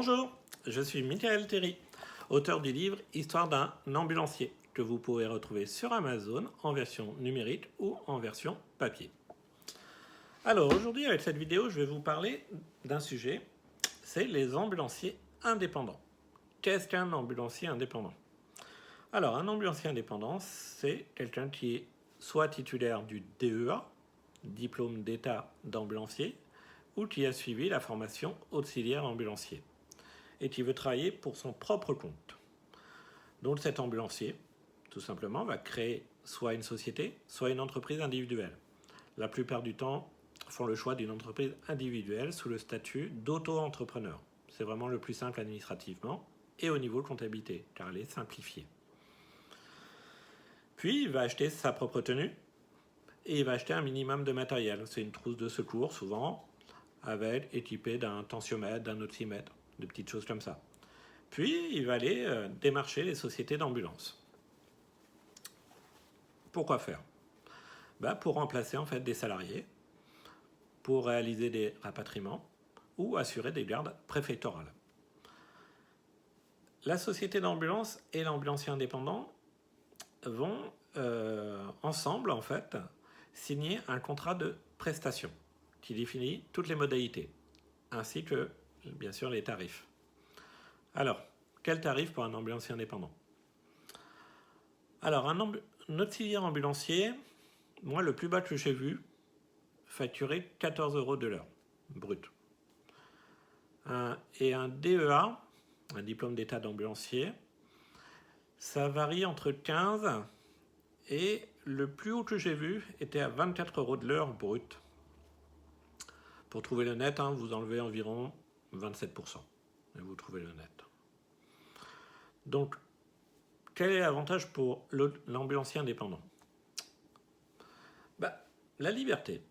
Bonjour, je suis Michael Terry, auteur du livre Histoire d'un ambulancier, que vous pouvez retrouver sur Amazon en version numérique ou en version papier. Alors aujourd'hui avec cette vidéo, je vais vous parler d'un sujet, c'est les ambulanciers indépendants. Qu'est-ce qu'un ambulancier indépendant? Alors un ambulancier indépendant, c'est quelqu'un qui est soit titulaire du DEA, diplôme d'état d'ambulancier, ou qui a suivi la formation auxiliaire ambulancier et qui veut travailler pour son propre compte. Donc cet ambulancier, tout simplement, va créer soit une société, soit une entreprise individuelle. La plupart du temps, font le choix d'une entreprise individuelle sous le statut d'auto-entrepreneur. C'est vraiment le plus simple administrativement et au niveau comptabilité, car elle est simplifiée. Puis, il va acheter sa propre tenue et il va acheter un minimum de matériel. C'est une trousse de secours, souvent, avec équipée d'un tensiomètre, d'un oxymètre, de petites choses comme ça. Puis, il va aller démarcher les sociétés d'ambulance. Pourquoi faire? Pour remplacer en fait des salariés, pour réaliser des rapatriements ou assurer des gardes préfectorales. La société d'ambulance et l'ambulancier indépendant vont ensemble en fait signer un contrat de prestation qui définit toutes les modalités, ainsi que bien sûr les tarifs. Alors, quel tarif pour un ambulancier indépendant? Alors, un auxiliaire ambulancier, moi le plus bas que j'ai vu, facturer 14 € de l'heure, brut. Et un DEA, un diplôme d'état d'ambulancier, ça varie entre 15 et le plus haut que j'ai vu était à 24 € de l'heure brut. Pour trouver le net, vous enlevez environ 27% et vous trouvez le net. Donc, quel est l'avantage pour l'ambulancier indépendant? La liberté.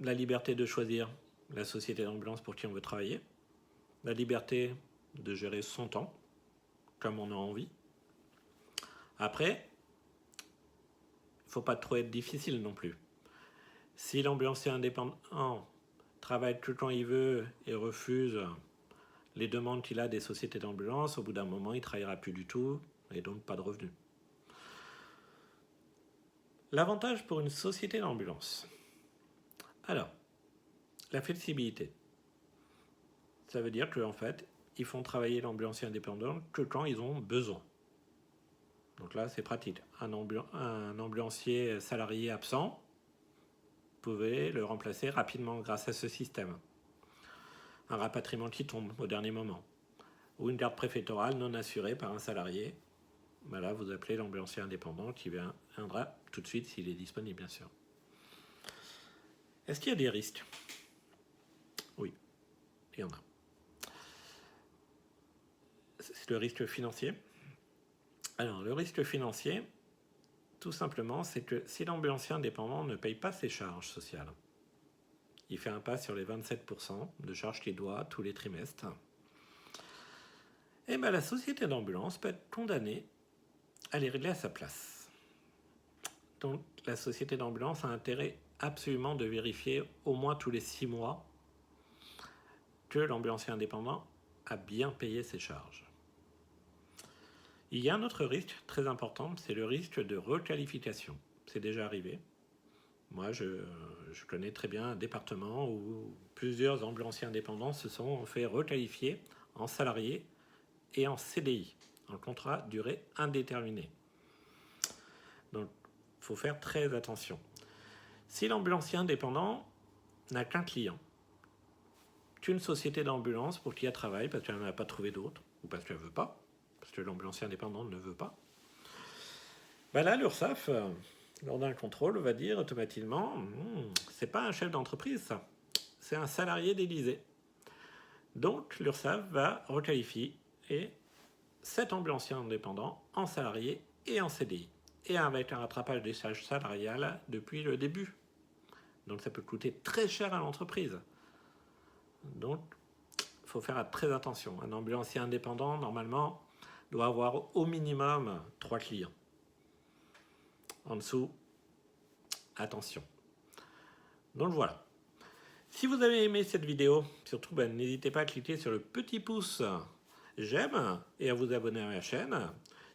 La liberté de choisir la société d'ambulance pour qui on veut travailler. La liberté de gérer son temps, comme on a envie. Après, il ne faut pas trop être difficile non plus. Si l'ambulancier indépendant travaille que quand il veut et refuse les demandes qu'il a des sociétés d'ambulance, au bout d'un moment, il ne travaillera plus du tout et donc pas de revenus. L'avantage pour une société d'ambulance. Alors, la flexibilité. Ça veut dire qu'en fait, ils font travailler l'ambulancier indépendant que quand ils ont besoin. Donc là, c'est pratique. Un ambulancier salarié absent, vous pouvez le remplacer rapidement grâce à ce système. Un rapatriement qui tombe au dernier moment. Ou une garde préfectorale non assurée par un salarié. Là, vous appelez l'ambulancier indépendant qui viendra tout de suite s'il est disponible, bien sûr. Est-ce qu'il y a des risques? Oui, il y en a. C'est le risque financier. Alors, le risque financier, tout simplement, c'est que si l'ambulancier indépendant ne paye pas ses charges sociales, il fait un pas sur les 27% de charges qu'il doit tous les trimestres, et la société d'ambulance peut être condamnée à les régler à sa place. Donc, la société d'ambulance a intérêt absolument de vérifier au moins tous les 6 mois que l'ambulancier indépendant a bien payé ses charges. Il y a un autre risque très important, c'est le risque de requalification. C'est déjà arrivé. Moi, je connais très bien un département où plusieurs ambulanciers indépendants se sont fait requalifier en salariés et en CDI, en contrat durée indéterminée. Donc, il faut faire très attention. Si l'ambulancier indépendant n'a qu'un client, qu'une société d'ambulance pour qui elle travaille parce qu'elle n'a pas trouvé d'autre, ou parce qu'elle ne veut pas, parce que l'ambulancier indépendant ne veut pas, là, l'URSSAF, lors d'un contrôle, va dire automatiquement c'est pas un chef d'entreprise, ça. C'est un salarié d'Élysée. Donc, l'URSSAF va requalifier cet ambulancier indépendant en salarié et en CDI. Et avec un rattrapage des charges salariales depuis le début. Donc, ça peut coûter très cher à l'entreprise. Donc, il faut faire très attention. Un ambulancier indépendant, normalement, doit avoir au minimum 3 clients. En dessous, attention. Donc voilà. Si vous avez aimé cette vidéo, surtout n'hésitez pas à cliquer sur le petit pouce j'aime et à vous abonner à ma chaîne.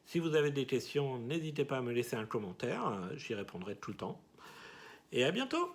Si vous avez des questions, n'hésitez pas à me laisser un commentaire, j'y répondrai tout le temps. Et à bientôt!